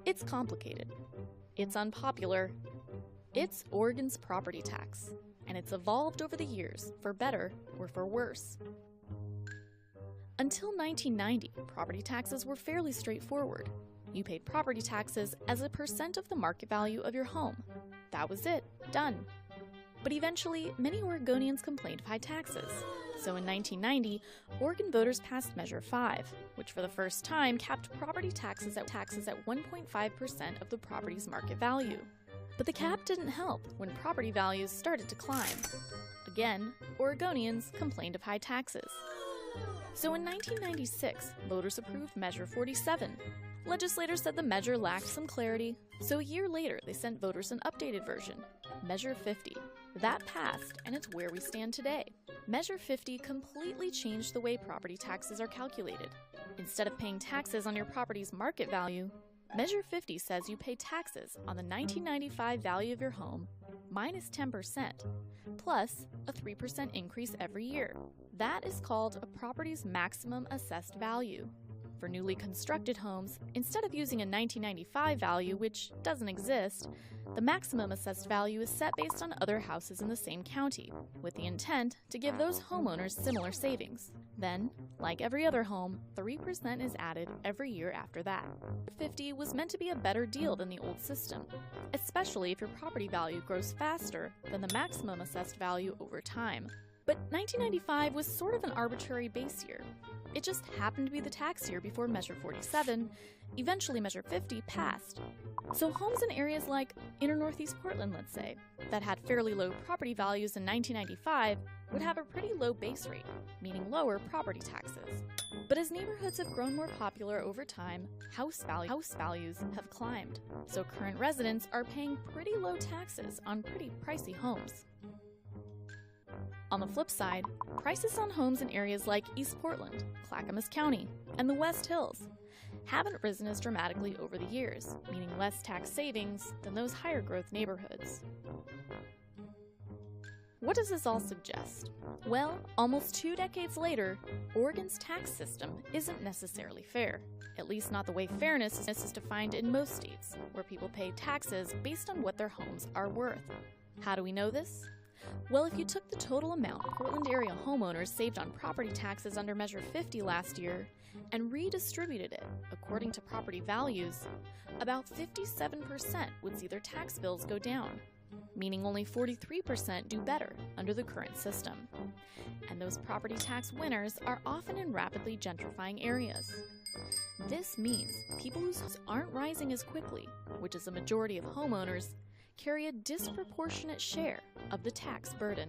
It's complicated. It's unpopular. It's Oregon's property tax, and it's evolved over the years, for better or for worse. Until 1990, property taxes were fairly straightforward. You paid property taxes as a percent of the market value of your home. That was it, done. But eventually, many Oregonians complained of high taxes. So in 1990, Oregon voters passed Measure 5, which for the first time capped property taxes at 1.5% of the property's market value. But the cap didn't help when property values started to climb. Again, Oregonians complained of high taxes. So in 1996, voters approved Measure 47. Legislators said the measure lacked some clarity, so a year later they sent voters an updated version, Measure 50. That passed, and it's where we stand today. Measure 50 completely changed the way property taxes are calculated. Instead of paying taxes on your property's market value, Measure 50 says you pay taxes on the 1995 value of your home minus 10%, plus a 3% increase every year. That is called a property's maximum assessed value. For newly constructed homes, instead of using a 1995 value, which doesn't exist, the maximum assessed value is set based on other houses in the same county, with the intent to give those homeowners similar savings. Then, like every other home, 3% is added every year after that. 50 was meant to be a better deal than the old system, especially if your property value grows faster than the maximum assessed value over time. But 1995 was sort of an arbitrary base year. It just happened to be the tax year before Measure 47, eventually Measure 50, passed. So homes in areas like inner Northeast Portland, let's say, that had fairly low property values in 1995 would have a pretty low base rate, meaning lower property taxes. But as neighborhoods have grown more popular over time, house values have climbed. So current residents are paying pretty low taxes on pretty pricey homes. On the flip side, prices on homes in areas like East Portland, Clackamas County, and the West Hills haven't risen as dramatically over the years, meaning less tax savings than those higher growth neighborhoods. What does this all suggest? Well, almost 2 decades later, Oregon's tax system isn't necessarily fair, at least not the way fairness is defined in most states, where people pay taxes based on what their homes are worth. How do we know this? Well, if you took the total amount Portland area homeowners saved on property taxes under Measure 50 last year and redistributed it according to property values, about 57% would see their tax bills go down, meaning only 43% do better under the current system. And those property tax winners are often in rapidly gentrifying areas. This means people whose homes aren't rising as quickly, which is a majority of homeowners, carry a disproportionate share of the tax burden.